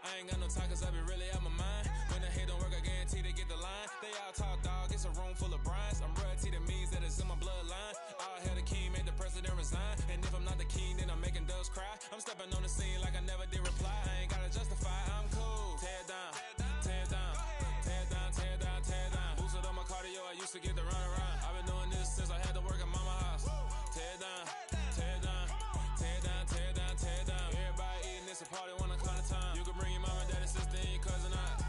I ain't got no time cause I be really out my mind. When the hate don't work, I guarantee they get the line. They all talk dog, it's a room full of Bryans. I'm royalty, that means that it's in my bloodline. All hail the king, made the president resign. And if I'm not the king, then I'm making doves cry. I'm stepping on the scene like I never did reply. I ain't gotta justify, I'm cool. Tear down, tear down, tear down, tear down, tear down. Boosted on my cardio, I used to get the run around. I've been doing this since I had to work at mama house. Tear down, tear down, tear down, tear down, tear down. Everybody eating, it's a party when I come to time. You can bring your mama, daddy, sister, and your cousin out.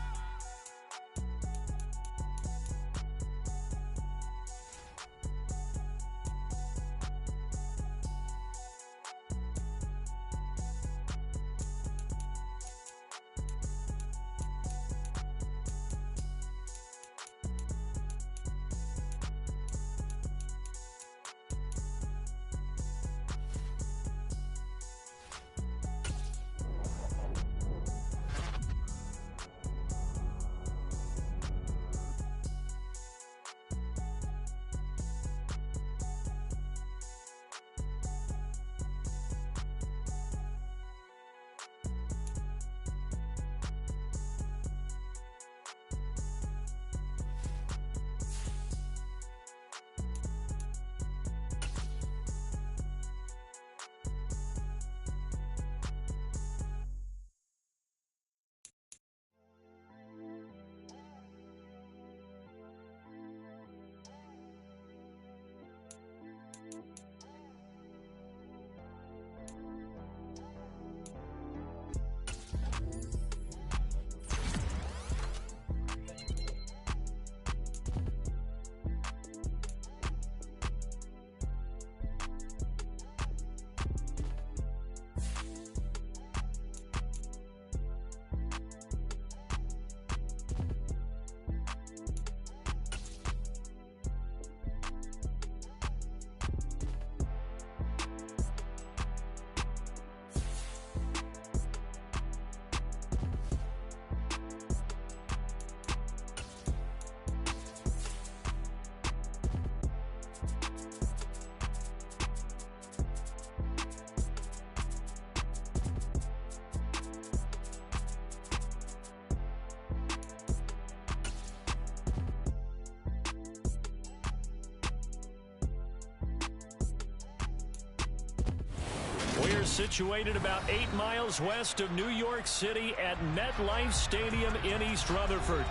We're situated about 8 miles west of New York City at MetLife Stadium in East Rutherford.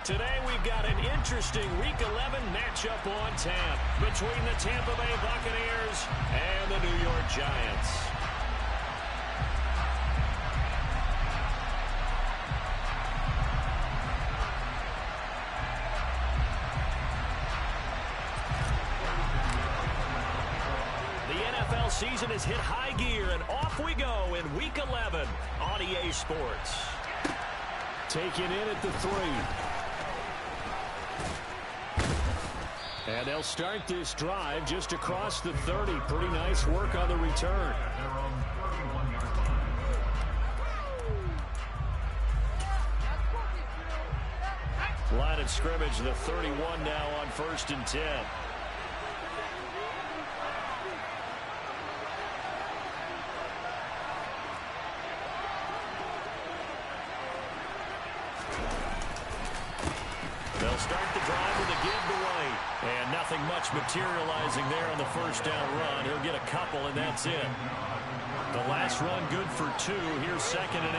Today we've got an interesting Week 11 matchup on tap between the Tampa Bay Buccaneers and the New York Giants. Season has hit high gear, and off we go in Week 11 on EA Sports. Taken in at the 3. And they'll start this drive just across the 30. Pretty nice work on the return. Line of scrimmage, the 31 now on 1st and 10. They'll start the drive with a giveaway. And nothing much materializing there on the first down run. He'll get a couple, and that's it. The last run good for 2. Here's 2nd and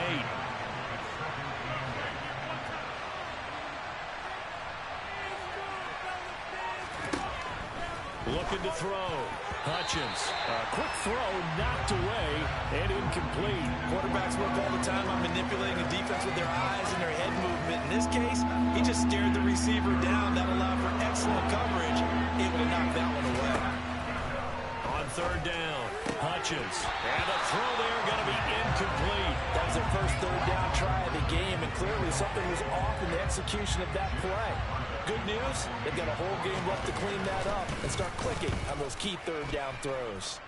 8. Looking to throw. Hutchins. A quick throw knocked away and incomplete. Quarterbacks work all the time on manipulating the defense with their eyes and their head movement. In this case, he just stared the receiver down. That allowed for excellent coverage. Able to knock that one away. On 3rd down, Hutchins. And the throw there going to be incomplete. That was their first 3rd down try of the game, and clearly something was off in the execution of that play. Good news, they've got a whole game left to clean that up and start clicking on those key 3rd down throws.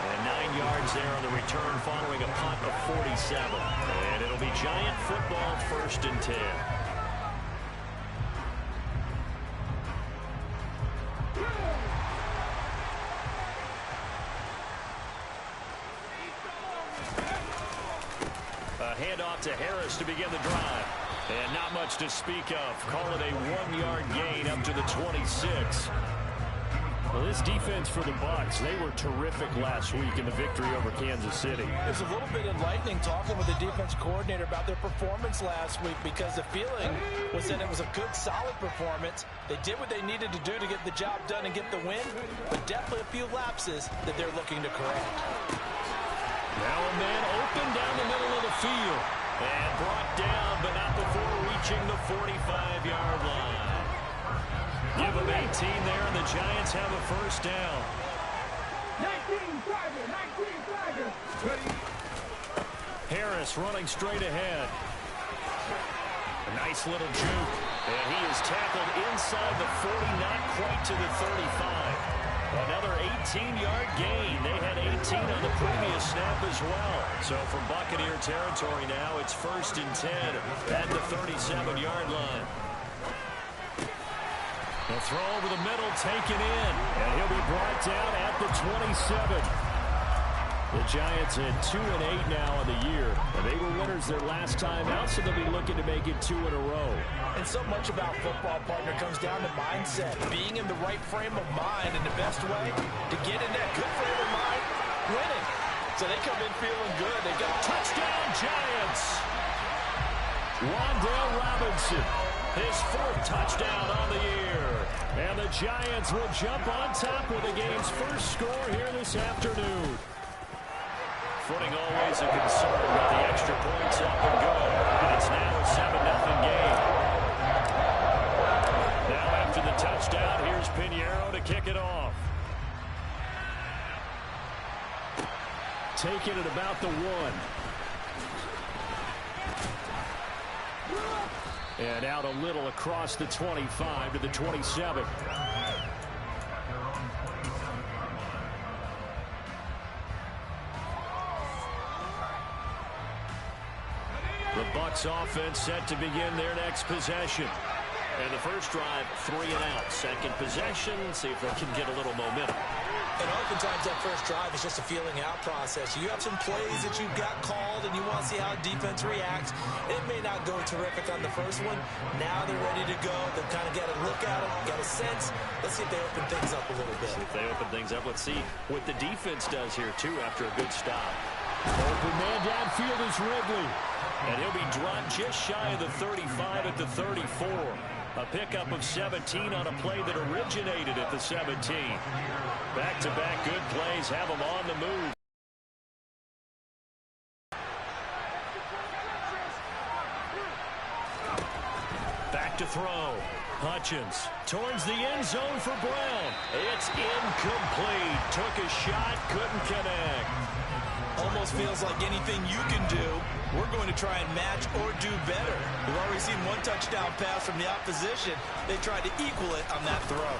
And 9 yards there on the return following a punt of 47. And it'll be Giant football, 1st and 10. A handoff to Harris to begin the drive. And not much to speak of. Call it a 1-yard gain up to the 26. Well, this defense for the Bucs, they were terrific last week in the victory over Kansas City. It was a little bit enlightening talking with the defense coordinator about their performance last week because the feeling was that it was a good, solid performance. They did what they needed to do to get the job done and get the win, but definitely a few lapses that they're looking to correct. Now a man open down the middle of the field and brought down, but not before reaching the 45-yard line. Give them 18 there, and the Giants have a first down. 19 Tiger. Ready. Harris running straight ahead. A nice little juke. And he is tackled inside the 40, not quite to the 35. Another 18-yard gain. They had 18 on the previous snap as well. So from Buccaneer territory now, it's 1st and 10 at the 37-yard line. The throw over the middle, taken in, and he'll be brought down at the 27. The Giants at 2-8 now on the year, and they were winners their last time out, so they'll be looking to make it 2 in a row. And so much about football, partner, comes down to mindset, being in the right frame of mind, and the best way to get in that good frame of mind, winning. So they come in feeling good. They got touchdown Giants. Wan'Dale Robinson, his 4th touchdown on the year. And the Giants will jump on top with the game's first score here this afternoon. Footing always a concern with the extra points up and good. And it's now a 7-0 game. Now after the touchdown, here's Pinheiro to kick it off. Taking it about the 1. And out a little across the 25 to the 27. The Bucs offense set to begin their next possession. And the first drive, 3 and out. Second possession, see if they can get a little momentum. And oftentimes that first drive is just a feeling out process. You have some plays that you've got called and you want to see how defense reacts. It may not go terrific on the first one. Now they're ready to go. They've kind of got a look at it, got a sense. Let's see if they open things up a little bit. See if they open things up. Let's see what the defense does here, too, after a good stop. Open man downfield is Ridley. And he'll be dropped just shy of the 35 at the 34. A pickup of 17 on a play that originated at the 17. Back-to-back good plays have him on the move. Back to throw. Hutchins towards the end zone for Brown. It's incomplete. Took a shot, couldn't connect. Almost feels like anything you can do, we're going to try and match or do better. We've already seen one touchdown pass from the opposition. They tried to equal it on that throw.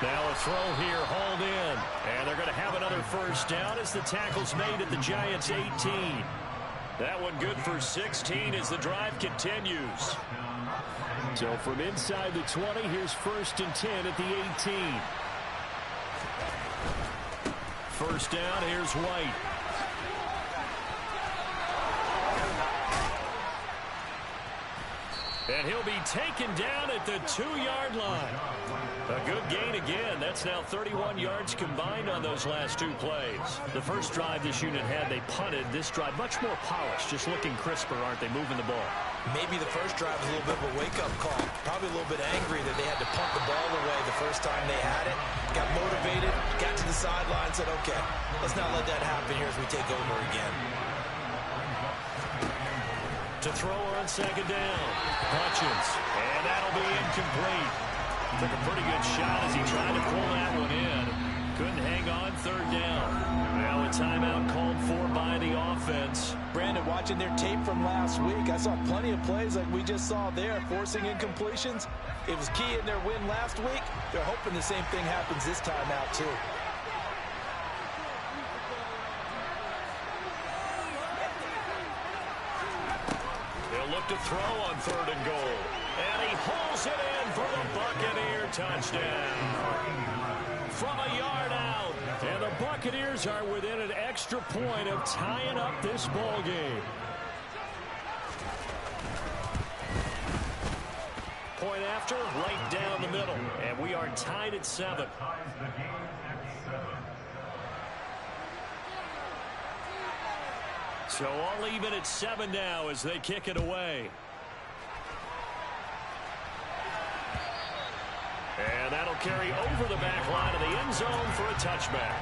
Now a throw here, hauled in. And they're going to have another first down as the tackle's made at the Giants' 18. That one good for 16 as the drive continues. So from inside the 20, here's 1st and 10 at the 18. First down, here's White. And he'll be taken down at the 2-yard line. A good gain again. That's now 31 yards combined on those last 2 plays. The first drive this unit had, they punted. This drive, much more polished, just looking crisper, aren't they, moving the ball? Maybe the first drive was a little bit of a wake-up call. Probably a little bit angry that they had to punt the ball away the first time they had it. Got motivated, got to the sideline, said, okay, let's not let that happen here as we take over again. To throw on 2nd down. Hutchins. And that'll be incomplete. Took a pretty good shot as he tried to pull that one in. Couldn't hang on 3rd down. Now a timeout called for by the offense. Brandon, watching their tape from last week, I saw plenty of plays like we just saw there, forcing incompletions. It was key in their win last week. They're hoping the same thing happens this time out, too. They'll look to throw on 3rd and goal. And he hauls it in for the Buccaneer touchdown. From a yard out. And the Bucs Buccaneers are within an extra point of tying up this ball game. Point after, right down the middle. And we are tied at 7. So all even at 7 now as they kick it away. And that'll carry over the back line of the end zone for a touchback.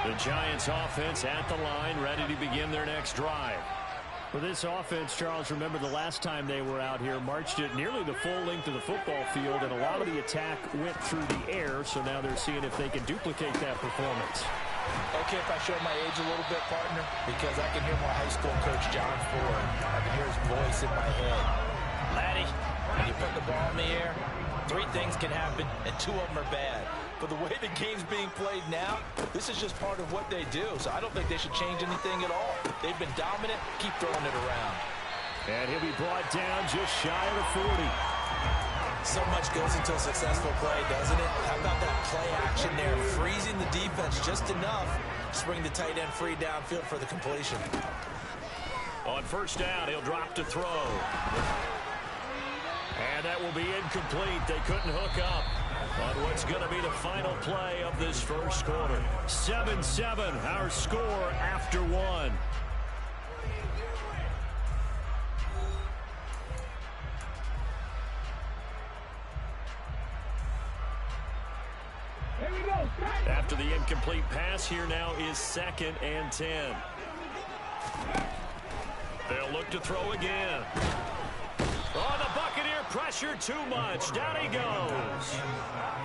The Giants offense at the line, ready to begin their next drive. For this offense, Charles, remember the last time they were out here, marched it nearly the full length of the football field, and a lot of the attack went through the air, so now they're seeing if they can duplicate that performance. Okay, if I show my age a little bit, partner, because I can hear my high school coach, John Ford. I can hear his voice in my head. Laddie, when you put the ball in the air, 3 things can happen, and 2 of them are bad. But the way the game's being played now, this is just part of what they do. So I don't think they should change anything at all. They've been dominant. Keep throwing it around. And he'll be brought down just shy of the 40. So much goes into a successful play, doesn't it? How about that play action there? Freezing the defense just enough to bring the tight end free downfield for the completion. On first down, he'll drop to throw. And that will be incomplete. They couldn't hook up on what's going to be the final play of this first quarter. 7-7, our score after 1. Here we go. After the incomplete pass, here now is 2nd and 10. They'll look to throw again. Oh, the Buccaneer pressure too much. Down he goes.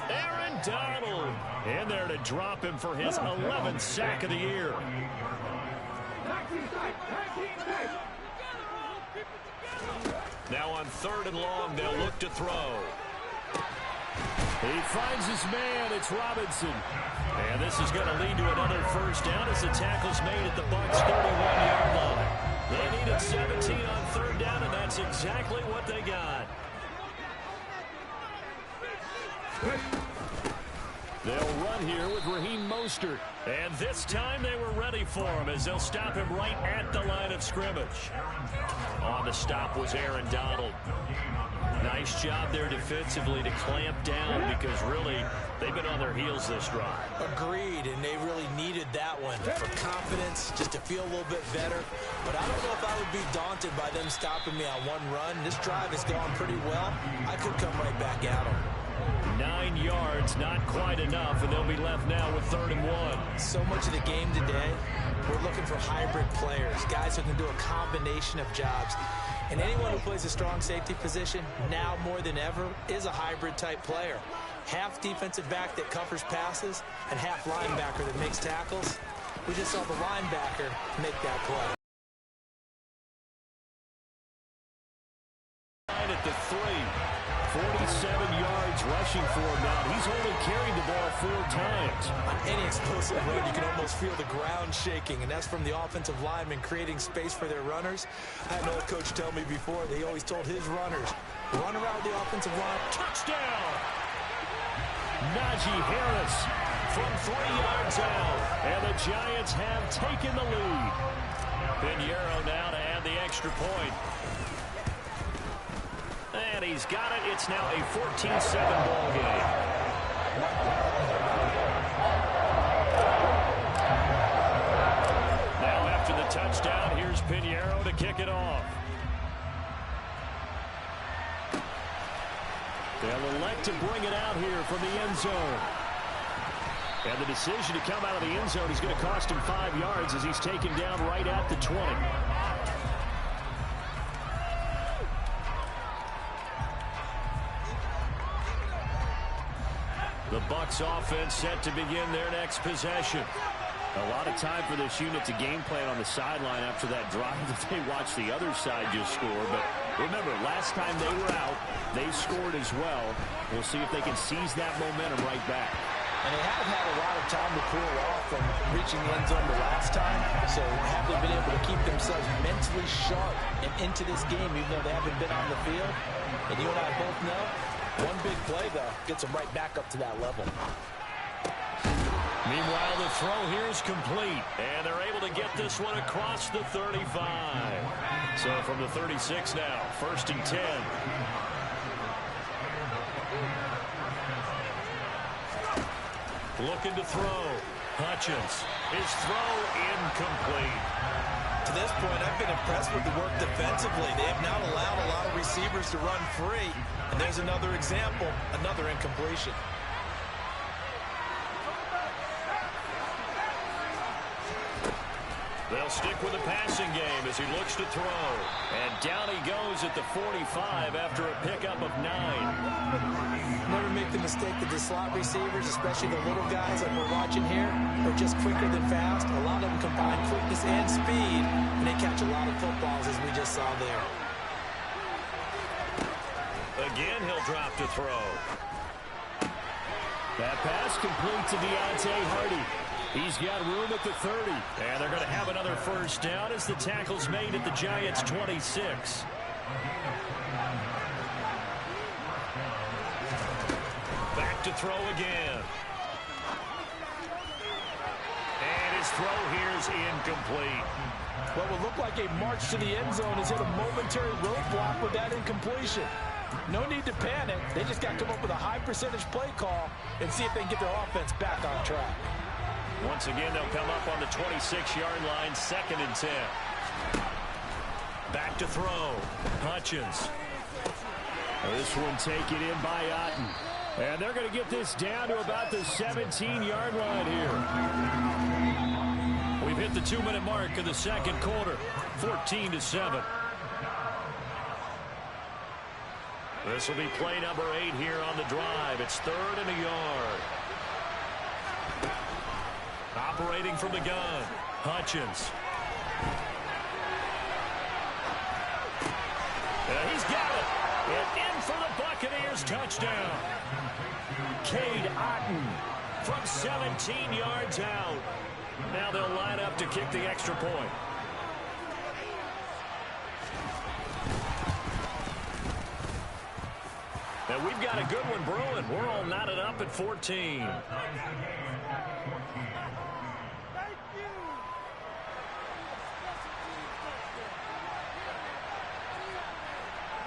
Aaron Donald in there to drop him for his 11th sack of the year. 19 sack. Now on 3rd and long, they'll look to throw. He finds his man. It's Robinson. And this is going to lead to another first down as the tackle's made at the Bucs' 31-yard line. They needed 17 on 3rd down, and that's exactly what they got. They'll run here with Raheem Mostert. And this time they were ready for him as they'll stop him right at the line of scrimmage. On the stop was Aaron Donald. Nice job there defensively to clamp down because really they've been on their heels this drive. Agreed, and they really needed that one for confidence, just to feel a little bit better. But I don't know if I would be daunted by them stopping me on one run. This drive has gone pretty well. I could come right back at them. 9 yards, not quite enough, and they'll be left now with 3rd and 1. So much of the game today, we're looking for hybrid players, guys who can do a combination of jobs. And anyone who plays a strong safety position, now more than ever, is a hybrid-type player. Half defensive back that covers passes, and half linebacker that makes tackles. We just saw the linebacker make that play. At the 3, 47 yards rushing for him now. He's only carried the ball 4 times. On any explosive run, you can almost feel the ground shaking, and that's from the offensive linemen creating space for their runners. I had an old coach tell me before, they always told his runners, run around the offensive line. Touchdown! Najee Harris from 3 yards out, and the Giants have taken the lead. Pinheiro now to add the extra point. And he's got it. It's now a 14-7 ball game. Now after the touchdown, here's Pinheiro to kick it off. They'll elect to bring it out here from the end zone. And the decision to come out of the end zone is going to cost him 5 yards as he's taken down right at the 20. The Bucs offense set to begin their next possession. A lot of time for this unit to game plan on the sideline after that drive that they watched the other side just score. But remember, last time they were out, they scored as well. We'll see if they can seize that momentum right back. And they have had a lot of time to cool off from reaching the end zone the last time. So have they been able to keep themselves mentally sharp and into this game, even though they haven't been on the field? And you and I both know One big play, though, gets them right back up to that level. Meanwhile, the throw here is complete, and they're able to get this one across the 35. So from the 36 now, 1st and 10. Looking to throw. Hutchins. His throw incomplete. To this point, I've been impressed with the work defensively. They have not allowed a lot of receivers to run free. And there's another example, another incompletion. They'll stick with the passing game as he looks to throw. And down he goes at the 45 after a pickup of 9. Never make the mistake that the slot receivers, especially the little guys like we're watching here, are just quicker than fast. A lot of them combine quickness and speed, and they catch a lot of footballs, as we just saw there. Again, he'll drop to throw. That pass complete to Deontay Hardy. He's got room at the 30. And they're going to have another first down as the tackle's made at the Giants' 26. Back to throw again. And his throw here is incomplete. What will look like a march to the end zone has hit a momentary roadblock with that incompletion. No need to panic. They just got to come up with a high percentage play call and see if they can get their offense back on track. Once again, they'll come up on the 26-yard line, 2nd and 10. Back to throw. Hutchins. This one taken in by Otten. And they're going to get this down to about the 17-yard line here. We've hit the 2-minute mark of the second quarter, 14-7. This will be play number 8 here on the drive. It's 3rd and a yard. Operating from the gun, Hutchins. He's got it. And in for the Buccaneers touchdown. Cade Otten from 17 yards out. Now they'll line up to kick the extra point. And we've got a good one brewing. We're all knotted up at 14.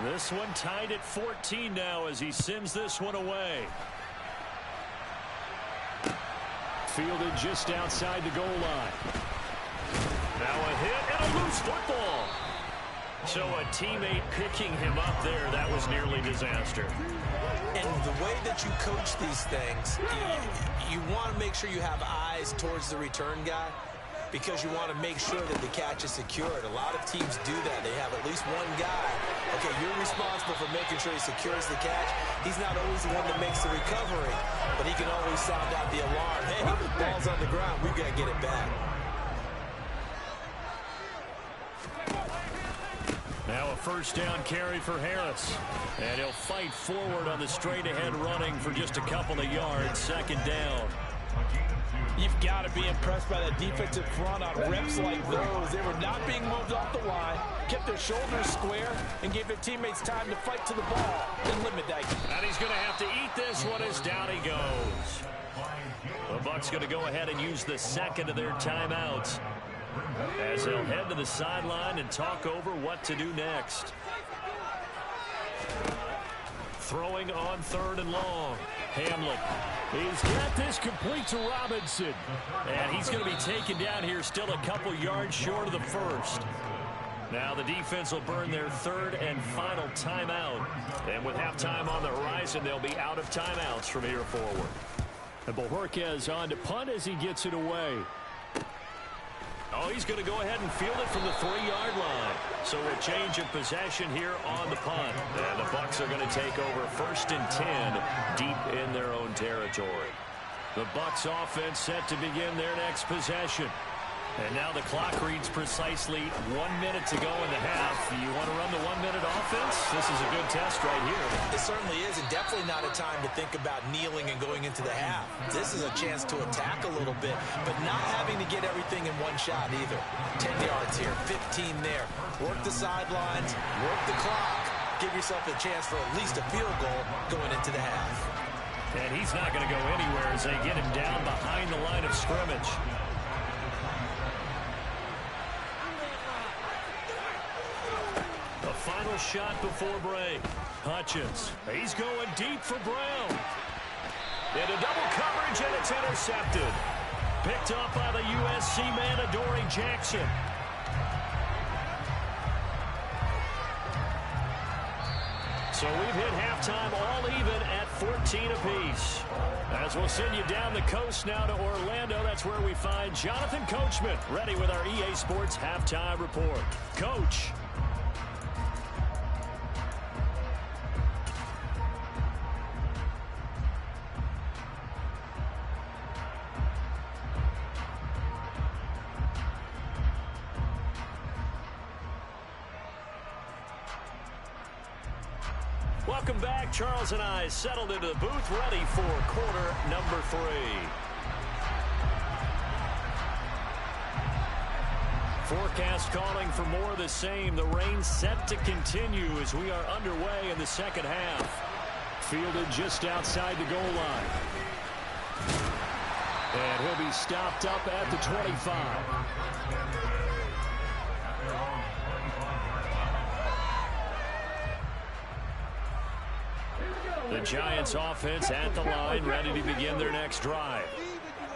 This one tied at 14 now as he sends this one away. Fielded just outside the goal line. Now a hit and a loose football. So a teammate picking him up there, that was nearly disaster. And the way that you coach these things, you want to make sure you have eyes towards the return guy, because you want to make sure that the catch is secured. A lot of teams do that. They have at least one guy. Okay, you're responsible for making sure he secures the catch. He's not always the one that makes the recovery, but he can always sound out the alarm. Hey, ball's on the ground. We've got to get it back. Now a first down carry for Harris. And he'll fight forward on the straight-ahead running for just a couple of yards. 2nd down. You've got to be impressed by that defensive front on reps like those. They were not being moved off the line, kept their shoulders square, and gave their teammates time to fight to the ball and limit that. And he's going to have to eat this one as down he goes. The Bucs going to go ahead and use the second of their timeouts as they'll head to the sideline and talk over what to do next. Throwing on 3rd and long. Hamlin. He's got this complete to Robinson. And he's going to be taken down here still a couple yards short of the first. Now the defense will burn their 3rd and final timeout. And with halftime on the horizon, they'll be out of timeouts from here forward. And Bojorquez on to punt as he gets it away. Oh, he's going to go ahead and field it from the 3-yard line. So a change of possession here on the punt. And the Bucs are going to take over 1st and 10 deep in their own territory. The Bucs offense set to begin their next possession. And now the clock reads precisely 1 minute to go in the half. You want to run the 1-minute offense? This is a good test right here. It certainly is, and definitely not a time to think about kneeling and going into the half. This is a chance to attack a little bit, but not having to get everything in one shot either. 10 yards here, 15 there. Work the sidelines, work the clock, give yourself a chance for at least a field goal going into the half. And he's not going to go anywhere as they get him down behind the line of scrimmage. The final shot before break. Hutchins. He's going deep for Brown. Into double coverage, and it's intercepted. Picked up by the USC man, Adoree Jackson. So we've hit halftime all even at 14 apiece. As we'll send you down the coast now to Orlando, that's where we find Jonathan Coachman, ready with our EA Sports Halftime Report. Coach. Welcome back. Charles and I settled into the booth, ready for quarter number 3. Forecast calling for more of the same. The rain set to continue as we are underway in the second half. Fielded just outside the goal line. And he'll be stopped up at the 25. The Giants offense at the line, ready to begin their next drive.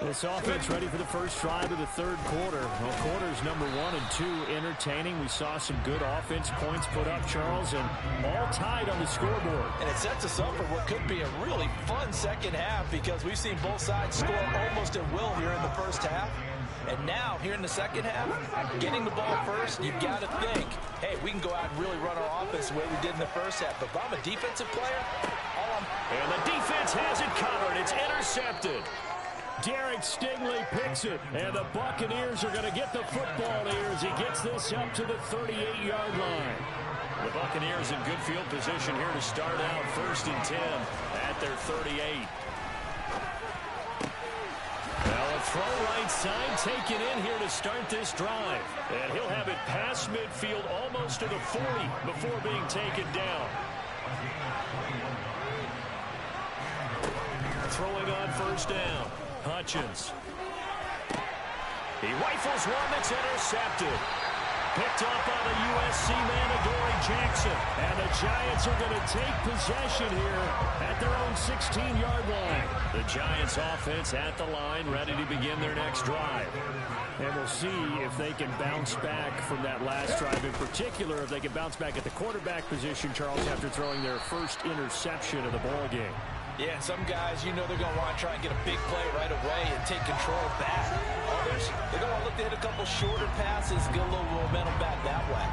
This offense ready for the first drive of the third quarter. Well, quarters number 1 and 2 entertaining. We saw some good offense points put up, Charles, and all tied on the scoreboard. And it sets us up for what could be a really fun second half because we've seen both sides score almost at will here in the first half. And now, here in the second half, getting the ball first, you've got to think, hey, we can go out and really run our offense the way we did in the first half. But if I'm a defensive player, and the defense has it covered. It's intercepted. Derek Stingley picks it, and the Buccaneers are going to get the football here as he gets this up to the 38-yard line. The Buccaneers in good field position here to start out 1st and 10 at their 38. Now a throw right side taken in here to start this drive. And he'll have it past midfield almost to the 40 before being taken down. Throwing on first down. Hutchins. He rifles one that's intercepted. Picked up by the USC man, Adoree Jackson. And the Giants are going to take possession here at their own 16-yard line. The Giants offense at the line, ready to begin their next drive. And we'll see if they can bounce back from that last drive. In particular, if they can bounce back at the quarterback position, Charles, after throwing their first interception of the ball game. Yeah, some guys, you know they're going to want to try and get a big play right away and take control back. Others, they're going to look to hit a couple shorter passes, get a little momentum back that way.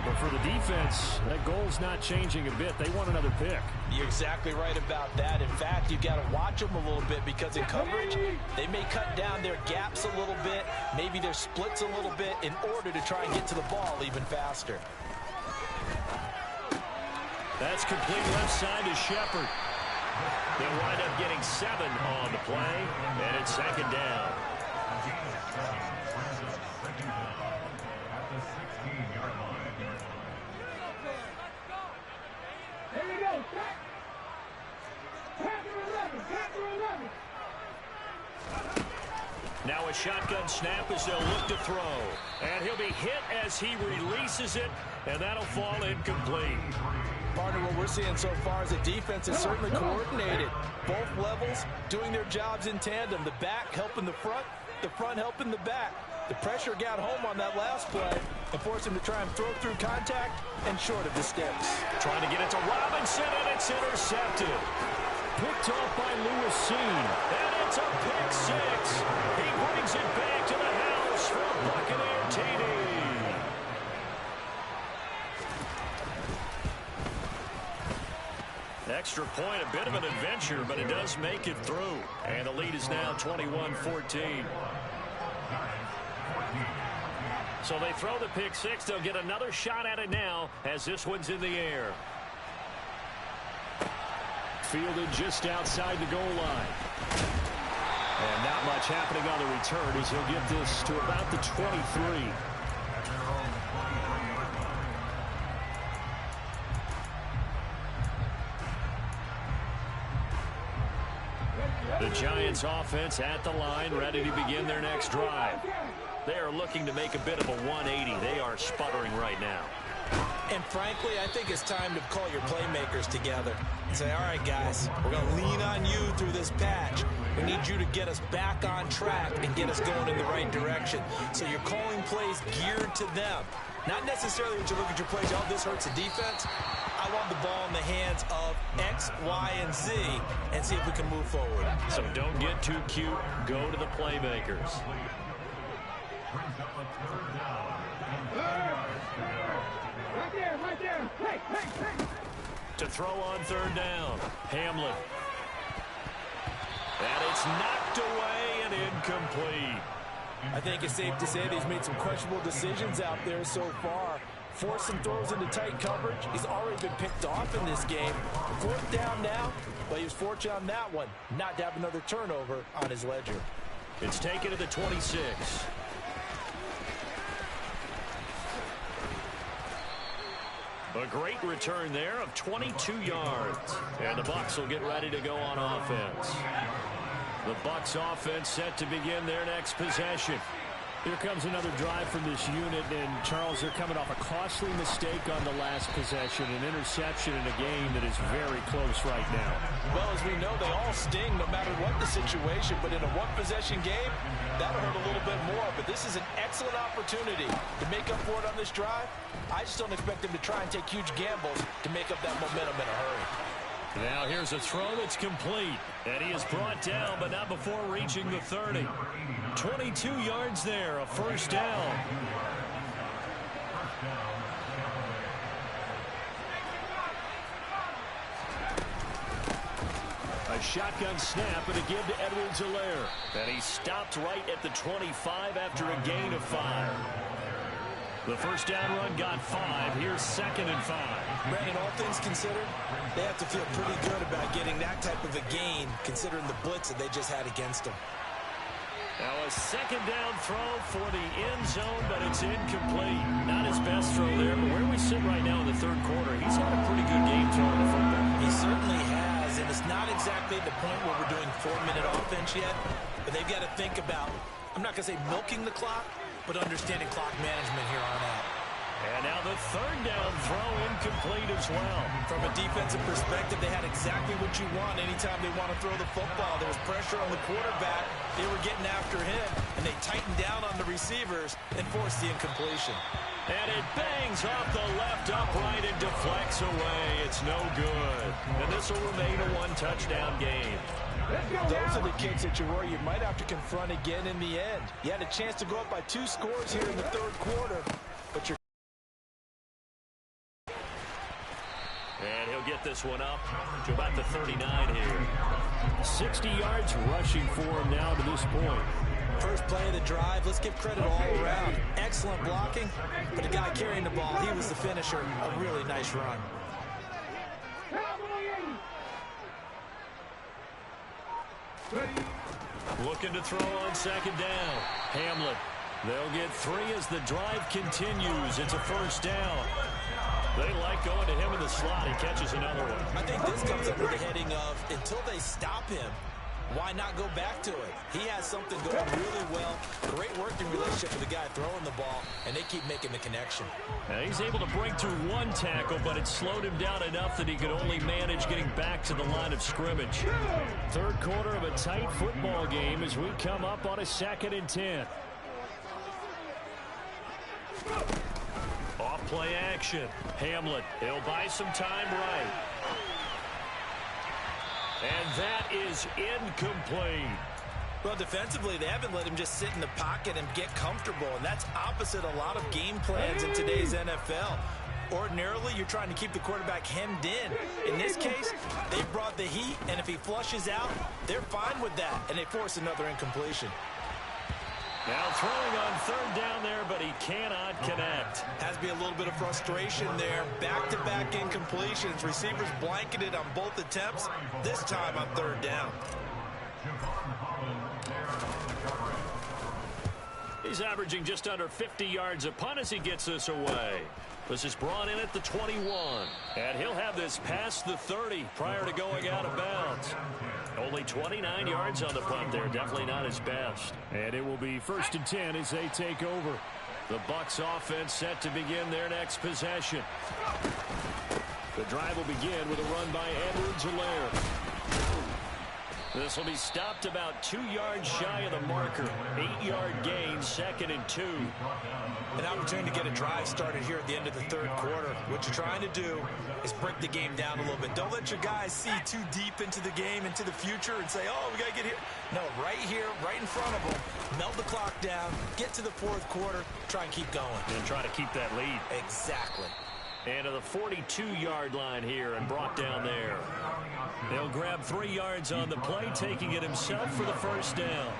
But for the defense, that goal's not changing a bit. They want another pick. You're exactly right about that. In fact, you've got to watch them a little bit because in coverage, they may cut down their gaps a little bit, maybe their splits a little bit in order to try and get to the ball even faster. That's complete left side to Shepard. They'll wind up getting 7 on the play, and it's second down. There you go. Pass 11. Now a shotgun snap as they'll look to throw. And he'll be hit as he releases it, and that'll fall incomplete. Partner, what we're seeing so far as a defense is certainly coordinated. Both levels doing their jobs in tandem. The back helping the front helping the back. The pressure got home on that last play and forced him to try and throw through contact and short of the sticks. Trying to get it to Robinson, and it's intercepted. Picked off by Lewis Cine, and it's a pick 6. He brings it back to the house for a Buccaneer TD. Extra point, a bit of an adventure, but it does make it through. And the lead is now 21-14. So they throw the pick 6. They'll get another shot at it now as this one's in the air. Fielded just outside the goal line. And not much happening on the return as he'll get this to about the 23. The Giants offense at the line, ready to begin their next drive. They are looking to make a bit of a 180. They are sputtering right now. And frankly, I think it's time to call your playmakers together and say, all right, guys, we're going to lean on you through this patch. We need you to get us back on track and get us going in the right direction. So you're calling plays geared to them. Not necessarily when you look at your plays, oh, this hurts the defense. I want the ball in the hands of X, Y, and Z and see if we can move forward. So don't get too cute. Go to the playmakers. Right there. Hey. To throw on third down, Hamlin. And it's knocked away and incomplete. I think it's safe to say that he's made some questionable decisions out there so far. Forced some throws into tight coverage. He's already been picked off in this game. Fourth down now, but he was fortunate on that one not to have another turnover on his ledger. It's taken to the 26. A great return there of 22 yards. And the Bucs will get ready to go on offense. The Bucs offense set to begin their next possession. Here comes another drive from this unit, and Charles, they're coming off a costly mistake on the last possession, an interception in a game that is very close right now. Well, as we know, they all sting no matter what the situation, but in a one-possession game, that'll hurt a little bit more. But this is an excellent opportunity to make up for it on this drive. I just don't expect them to try and take huge gambles to make up that momentum in a hurry. Now here's a throw that's complete. And he is brought down, but not before reaching the 30. 22 yards there, a first down. A shotgun snap and a give to Edwards-Helaire. And he stopped right at the 25 after a gain of 5. The first down run got 5. Here's 2nd and 5. Brandon, all things considered, they have to feel pretty good about getting that type of a gain, considering the blitz that they just had against them. Now a second down throw for the end zone, but it's incomplete. Not his best throw there, but where we sit right now in the third quarter, he's had a pretty good game throwing the football. He certainly has, and it's not exactly the point where we're doing 4-minute offense yet, but they've got to think about, I'm not going to say milking the clock, but understanding clock management here on out. And now the third down throw incomplete as well. From a defensive perspective, they had exactly what you want anytime they want to throw the football. There was pressure on the quarterback. They were getting after him, and they tightened down on the receivers and forced the incompletion. And it bangs off the left upright and deflects away. It's no good. And this will remain a one-touchdown game. Those are the kicks that you worry you might have to confront again in the end. You had a chance to go up by 2 scores here in the third quarter, but you're... And he'll get this one up to about the 39 here. 60 yards rushing for him now to this point. First play of the drive, let's give credit all around. Excellent blocking, but the guy carrying the ball, he was the finisher. A really nice run. Looking to throw on second down. Hamlin. They'll get 3 as the drive continues. It's a first down. They like going to him in the slot. He catches another one. I think this comes under the heading of, until they stop him, why not go back to it? He has something going really well. Great working relationship with the guy throwing the ball, and they keep making the connection. Now he's able to break through 1 tackle, but it slowed him down enough that he could only manage getting back to the line of scrimmage. Third quarter of a tight football game as we come up on a 2nd and 10. Off play action. Hamlin, he'll buy some time right. And that is incomplete. Well, defensively, they haven't let him just sit in the pocket and get comfortable, and that's opposite a lot of game plans in today's NFL. Ordinarily, you're trying to keep the quarterback hemmed in. In this case, they brought the heat, and if he flushes out, they're fine with that, and they force another incompletion. Now throwing on third down there, but he cannot connect. Has to be a little bit of frustration there. Back-to-back incompletions. Receivers blanketed on both attempts, this time on third down. He's averaging just under 50 yards a punt as he gets this away. This is brought in at the 21. And he'll have this past the 30 prior to going out of bounds. Only 29 yards on the punt there. Definitely not his best. And it will be 1st and 10 as they take over. The Bucs offense set to begin their next possession. The drive will begin with a run by Edwards-Helaire. This will be stopped about 2 yards shy of the marker. 8-yard gain, 2nd and 2. An opportunity to get a drive started here at the end of the 3rd quarter. What you're trying to do is break the game down a little bit. Don't let your guys see too deep into the game, into the future, and say, oh, we got to get here. No, right here, right in front of them. Melt the clock down, get to the 4th quarter, try and keep going. And try to keep that lead. Exactly. And to the 42-yard line here and brought down there. They'll grab 3 yards on the play, taking it himself for the 1st down.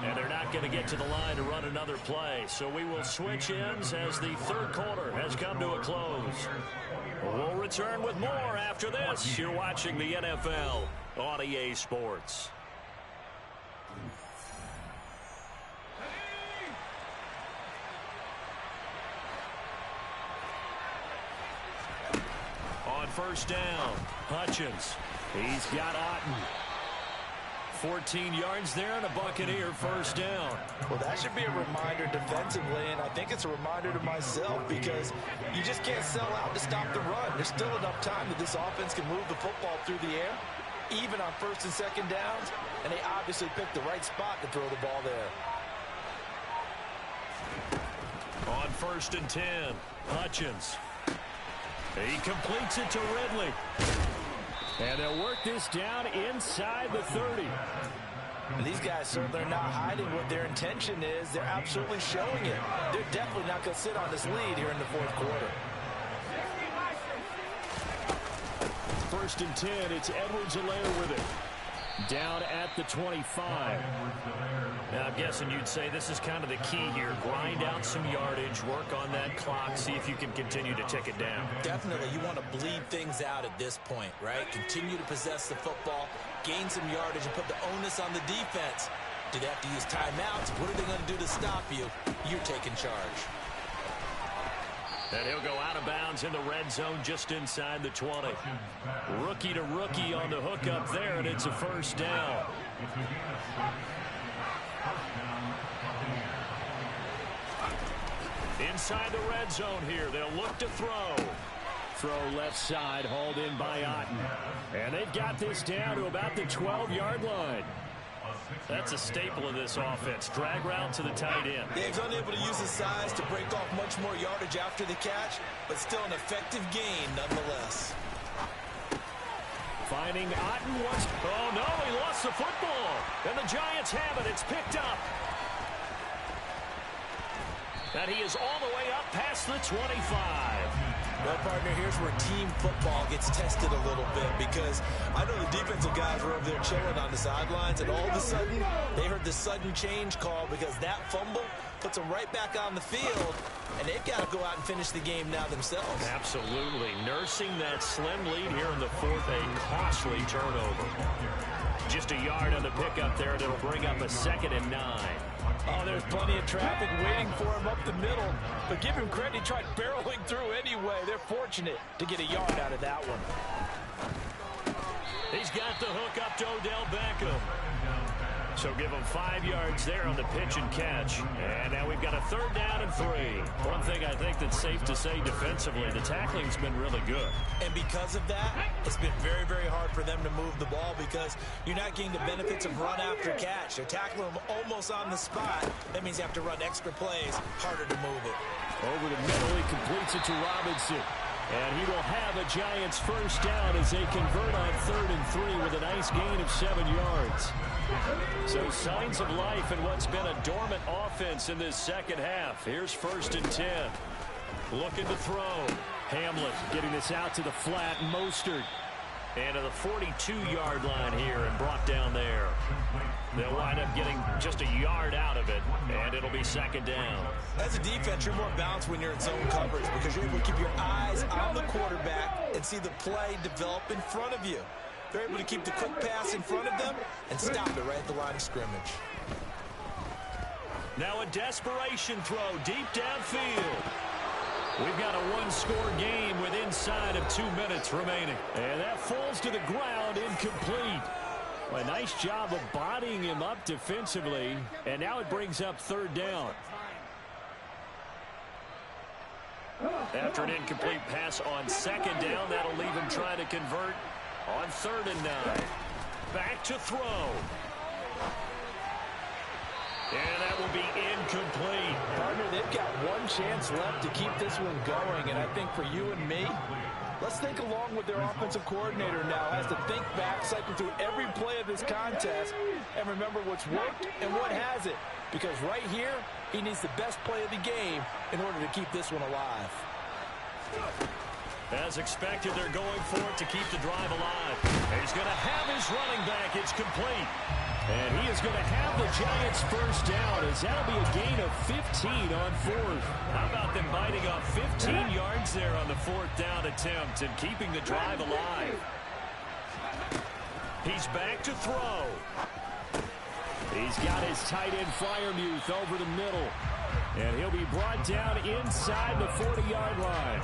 And they're not going to get to the line to run another play. So we will switch ends as the 3rd quarter has come to a close. We'll return with more after this. You're watching the NFL on EA Sports. On 1st down, Hutchins. He's got Otten. 14 yards there and a Buccaneer 1st down. Well, that should be a reminder defensively, and I think it's a reminder to myself because you just can't sell out to stop the run. There's still enough time that this offense can move the football through the air, even on 1st and 2nd downs, and they obviously picked the right spot to throw the ball there. On 1st and 10, Hutchins. He completes it to Ridley. And they'll work this down inside the 30. And these guys certainly are not hiding what their intention is. They're absolutely showing it. They're definitely not going to sit on this lead here in the 4th quarter. 1st and 10, it's Edwards-Helaire with it. Down at the 25. Now, I'm guessing you'd say this is kind of the key here. Grind out some yardage, work on that clock, see if you can continue to tick it down. Definitely, you want to bleed things out at this point, right? Continue to possess the football, gain some yardage, and put the onus on the defense. Do they have to use timeouts? What are they going to do to stop you? You're taking charge. And he'll go out of bounds in the red zone just inside the 20. Rookie to rookie on the hook up there, and it's a 1st down. Inside the red zone here, they'll look to throw. Throw left side, hauled in by Otten. And they've got this down to about the 12-yard line. That's a staple of this offense. Drag route to the tight end. Yeah, he's unable to use his size to break off much more yardage after the catch, but still an effective gain nonetheless. Finding Otten once. Oh, no, he lost the football. And the Giants have it. It's picked up. And he is all the way up past the 25. Well, partner, here's where team football gets tested a little bit because I know the defensive guys were over there chilling on the sidelines, and all of a sudden, they heard the sudden change call because that fumble puts them right back on the field, and they've got to go out and finish the game now themselves. Absolutely. Nursing that slim lead here in the 4th, a costly turnover. Just a yard on the pickup there, and it'll bring up a 2nd and 9. Oh, there's plenty of traffic waiting for him up the middle. But give him credit, he tried barreling through anyway. They're fortunate to get a yard out of that one. He's got the hook up to Odell Beckham. So give him 5 yards there on the pitch and catch. And now we've got a 3rd down and 3. One thing I think that's safe to say defensively, the tackling's been really good. And because of that, it's been very, very hard for them to move the ball because you're not getting the benefits of run after catch. They're tackling them almost on the spot. That means you have to run extra plays, harder to move it. Over the middle, he completes it to Robinson. And he will have a Giants 1st down as they convert on 3rd and 3 with a nice gain of 7 yards. So signs of life in what's been a dormant offense in this 2nd half. Here's 1st and 10. Looking to throw. Hamlet getting this out to the flat. Mostert. And to the 42-yard line here and brought down there. They'll wind up getting just a yard out of it, and it'll be 2nd down. As a defense, you're more balanced when you're in zone coverage because you're able to keep your eyes on the quarterback and see the play develop in front of you. They're able to keep the quick pass in front of them and stop it right at the line of scrimmage. Now a desperation throw deep downfield. We've got a one-score game with inside of 2 minutes remaining. And that falls to the ground incomplete. A nice job of bodying him up defensively. And now it brings up third down. After an incomplete pass on second down, that'll leave him trying to convert on 3rd and 9. Back to throw. And that will be incomplete. Partner, they've got one chance left to keep this one going. And I think for you and me, let's think along with their offensive coordinator now. Has to think back, cycle through every play of this contest, and remember what's worked and what hasn't. Because right here, he needs the best play of the game in order to keep this one alive. As expected, they're going for it to keep the drive alive. He's going to have his running back. It's complete. And he is going to have the Giants first down, as that'll be a gain of 15 on 4th. How about them biting off 15 yards there on the 4th down attempt and keeping the drive alive? He's back to throw. He's got his tight end Freiermuth over the middle. And he'll be brought down inside the 40-yard line.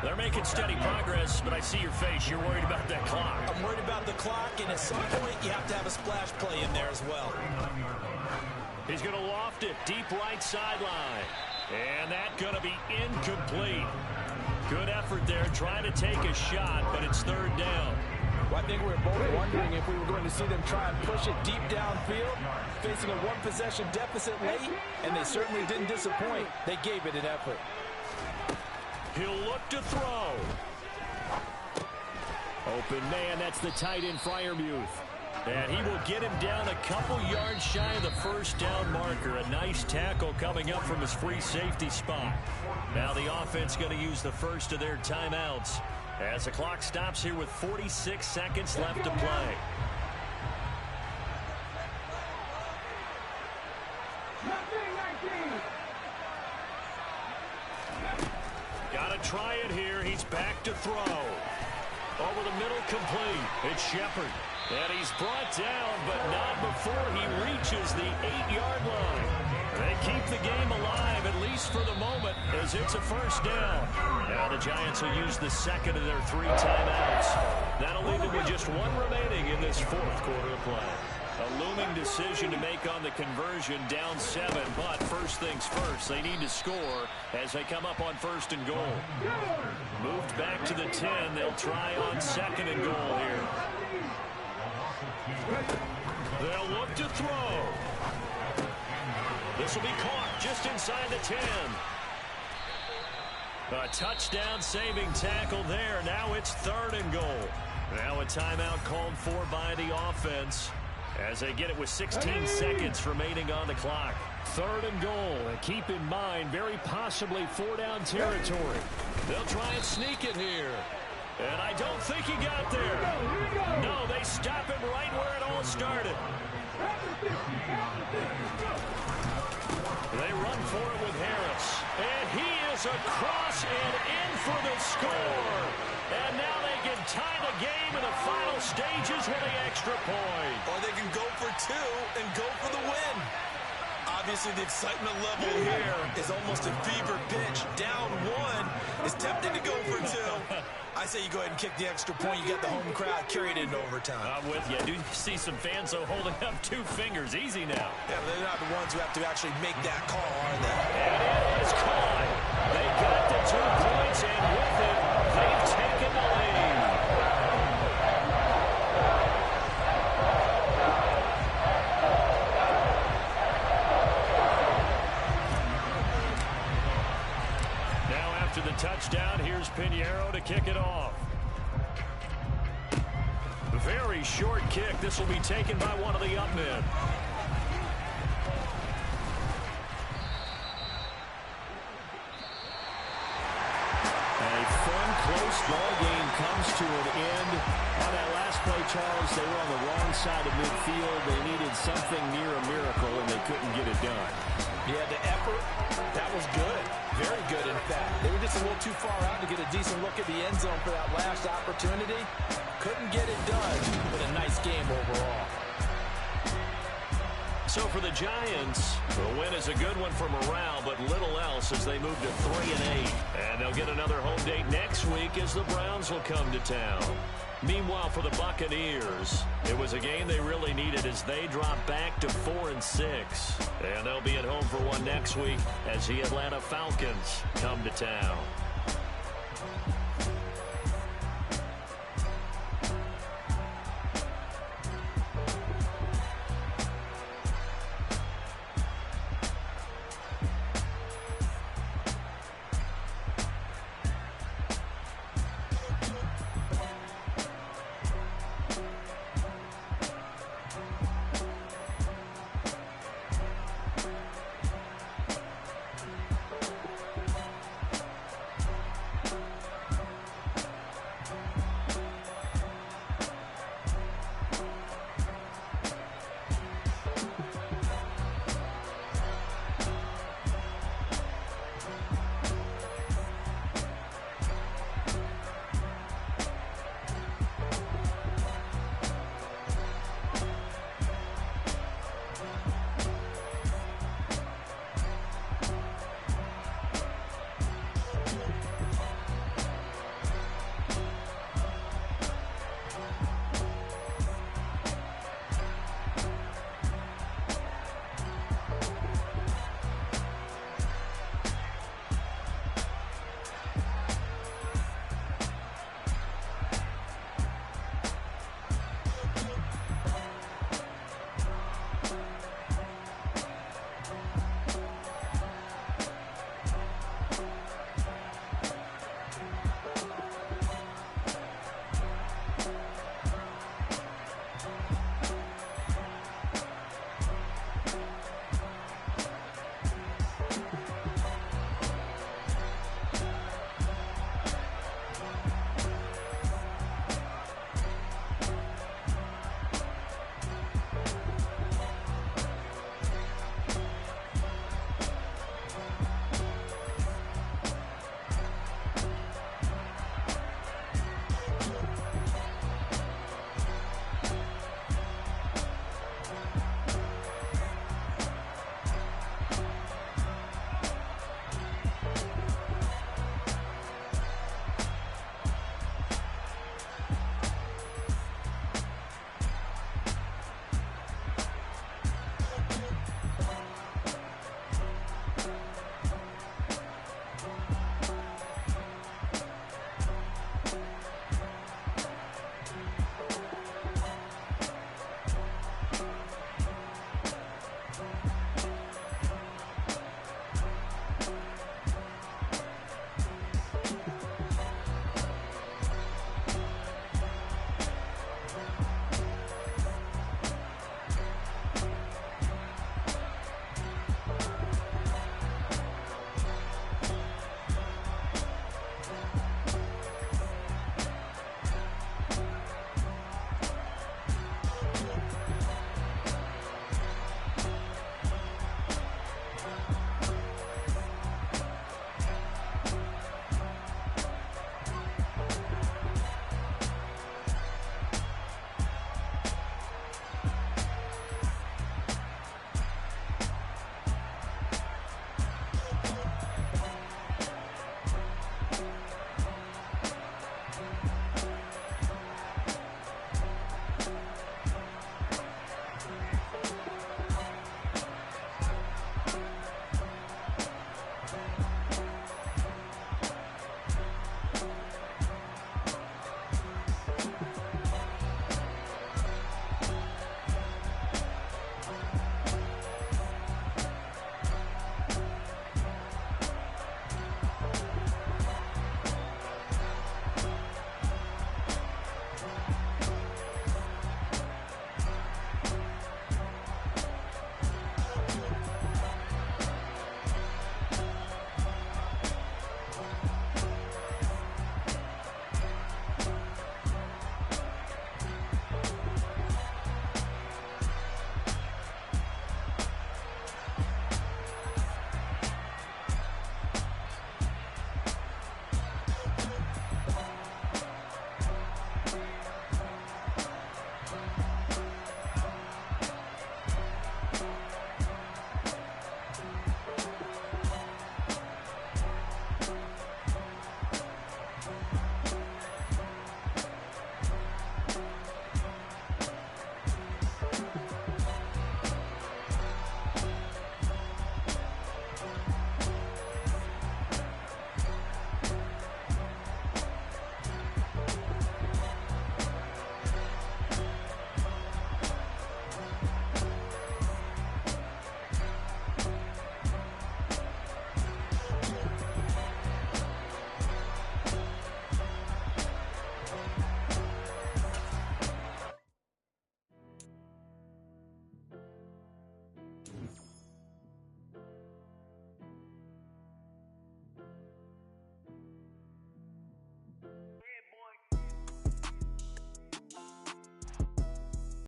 They're making steady progress, but I see your face. You're worried about that clock. I'm worried about the clock, and at some point you have to have a splash play in there as well. He's going to loft it deep right sideline. And that's going to be incomplete. Good effort there trying to take a shot, but it's 3rd down. Well, I think we were both wondering if we were going to see them try and push it deep downfield, facing a one-possession deficit late, and they certainly didn't disappoint. They gave it an effort. He'll look to throw. Open man, that's the tight end Freiermuth. And he will get him down a couple yards shy of the first down marker. A nice tackle coming up from his free safety spot. Now the offense going to use the first of their timeouts as the clock stops here with 46 seconds left to play. Got to try it here. He's back to throw. Over the middle, complete. It's Shepard. And he's brought down, but not before he reaches the 8-yard line. They keep the game alive, at least for the moment, as it's a first down. Now the Giants will use the second of their 3 timeouts. That'll leave them with just 1 remaining in this 4th quarter of play. A looming decision to make on the conversion, down 7, but first things first, they need to score as they come up on 1st and goal. Moved back to the 10, they'll try on 2nd and goal here. They'll look to throw. This will be caught just inside the 10. A touchdown saving tackle there. Now it's 3rd and goal. Now a timeout called for by the offense as they get it with 16 seconds remaining on the clock. 3rd and goal. And keep in mind, very possibly 4-down territory. They'll try and sneak it here. And I don't think he got there. No, they stop him right where it all started. They run for it with Harris. And he is across and in for the score. And now they can tie the game in the final stages with the extra point. Or they can go for 2 and go for the win. Obviously, the excitement level here is almost a fever pitch. Down 1 is tempting to go for 2. I say you go ahead and kick the extra point. You got the home crowd carried into overtime. I'm with you. I do see some fans, though, holding up 2 fingers. Easy now. Yeah, they're not the ones who have to actually make that call, are they? And it is caught. They got the 2 points, and with it, they've taken the lead. After the touchdown, here's Pinheiro to kick it off. Very short kick. This will be taken by one of the up men. A fun, close ball game comes to an end. On that last play, Charles, they were on the wrong side of midfield. They needed something near a miracle, and they couldn't get it done. Yeah, the effort, that was good. Very good, in fact. They were just a little too far out to get a decent look at the end zone for that last opportunity. Couldn't get it done, but a nice game overall. So for the Giants, the win is a good one for morale, but little else as they move to 3-8. And they'll get another home date next week as the Browns will come to town. Meanwhile, for the Buccaneers, it was a game they really needed as they drop back to 4-6. And they'll be at home for one next week as the Atlanta Falcons come to town.